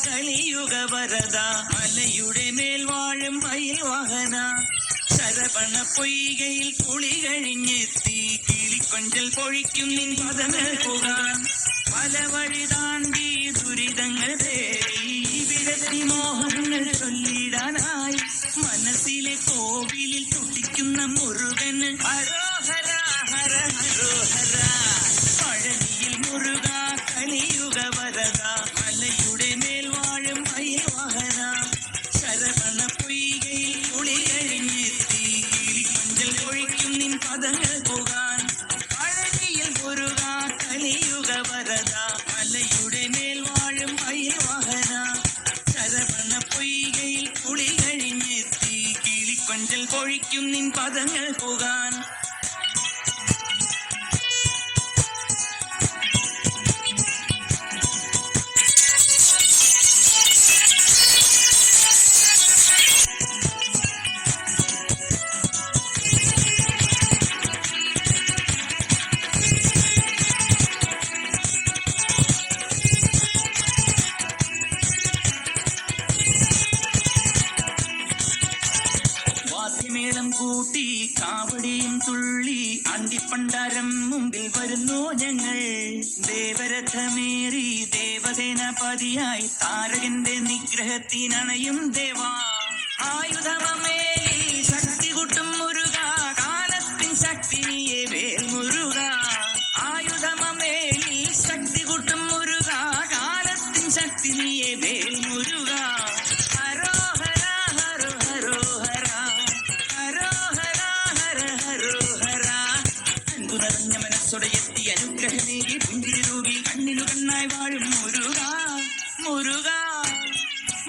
കലിയുഗ വരദ മലയുടെ മേൽ വാഴും മയിൽ വാഹന ശരവണ പൊയ്കയിൽ കുളി കഴിഞ്ഞെത്തി കിളിക്കൊഞ്ചൽ പൊഴിക്കും നിൻ പദങ്ങൾ പോകാൻ പല വഴി താണ്ടി ദുരിതങ്ങൾ തേടി വിടത്തി മോഹങ്ങൾ ചൊല്ലിടാനായി മനസ്സിലെ കോവിലിൽ തുടിക്കുന്ന മുരുകൻ ഹരോഹര ഹര ഹരോഹര പഴനിയിൽ മുരുക കലിയുഗ വരദ മലയുടെ മേൽ വാഴും മയിൽ വാഹന ശരവണ പൊയ്കയിൽ കുളി കഴിഞ്ഞെത്തി കിളിക്കൊഞ്ചൽ പൊഴിക്കും നിൻ പദങ്ങൾ പോകാൻ പഴനിയിൽ മുരുക കലിയുഗ വരദ മലയുടെ മേൽ വാഴും മയിൽ വാഹന ശരവണ പൊയ്കയിൽ കുളി കഴിഞ്ഞെത്തി കിളിക്കൊഞ്ചൽ പൊഴിക്കും നിൻ പദങ്ങൾ പോകാൻ മേളം കൂട്ടി കാവടിയും തുള്ളി അണ്ടിപ്പണ്ടാരം മുമ്പിൽ വരുന്നു ഞങ്ങൾ ദേവരഥമേറി ദേവസേനാപതിയായി താരകന്റെ നിഗ്രഹത്തിനണയും ദേവാ ആയുധമേലി ശക്തി കൂട്ടും മുരുക കാലത്തിൻ ശക്തിനിയെ വേൽ മുരുക ആയുധമേലി ശക്തി കൂട്ടും മുരുക കാലത്തിൻ ശക്തിനിയെ വേൽ മുരുക മനസ്സോടെയെത്തി അനുഗ്രഹമേകി പുഞ്ചിരി തൂകി കണ്ണിനു കണ്ണായി വാഴും മുരുക മുരുക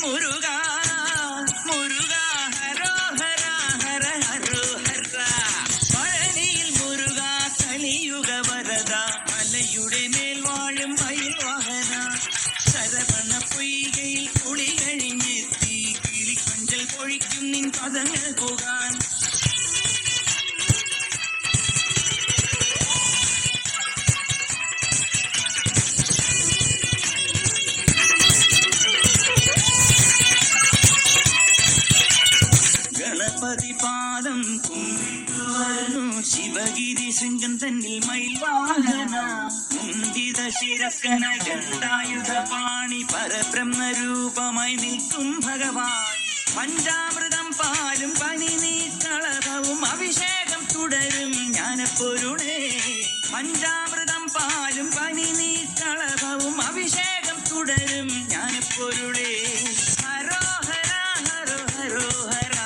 മുരുക മുരുക ഹരോഹര ഹര ഹരോഹര പഴനിയിൽ മുരുക കലിയുഗ വരദ മലയുടെ മേൽ വാഴും മയിൽ വാഹന ശരവണ പൊയ്കയിൽ കുളി കഴിഞ്ഞെത്തി കിളിക്കൊഞ്ചൽ പൊഴിക്കും നിൻ പദങ്ങൾ പോകാൻ പാദം കുമ്പിട്ടുവരുന്നു ശിവഗിരി ശൃംഗം തന്നിൽ മയിൽ വാഹന മുന്തിത ശിരസ്കന ഗണ്ടായുധ പാണി പരബ്രഹ്മരൂപമായി നിൽക്കും ഭഗവാൻ പഞ്ചാമൃതം പാലും പനി നീക്കളവും അഭിഷേകം തുടരും ജ്ഞാനപ്പൊരുളേ പഞ്ചാമൃതം പാലും പനി നീക്കളവും അഭിഷേകം തുടരും ജ്ഞാനപ്പൊരുളേ ഹരോഹര ഹരോ ഹരോഹര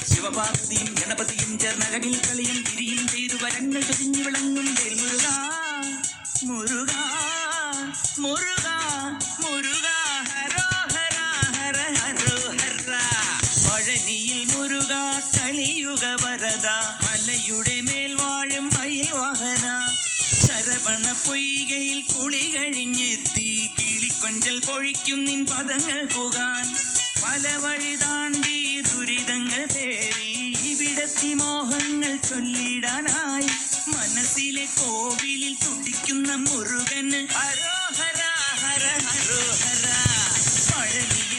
ശിവപാർവതിയും ഗണപതിയും ചേർന്നകടിൽ കളിയും തിരിയും ചെയ്തു വരങ്ങൾ ചൊരിഞ്ഞു വിളങ്ങും വേൽ മുരുക മുരുക മുരുക മുരുക ഹരോഹര ഹര ഹരോഹര പഴനിയിൽ മുരുക കലിയുഗ വരദ മലയുടെ മേൽ വാഴും മയിൽ വാഹന ശരവണ പൊയ്കയിൽ കുളി കഴിഞ്ഞെത്തി കിളിക്കൊഞ്ചൽ പൊഴിക്കും നിൻ പദങ്ങൾ പോകാൻ പല വഴി താണ്ടി ദുരിതങ്ങൾ തേടി വിടത്തി മോഹങ്ങൾ ചൊല്ലിടാനായി മനസ്സിലെ കോവിലിൽ തുടിക്കുന്ന മുരുകൻ ഹരോഹര ഹര ഹരോഹര പഴനിയിൽ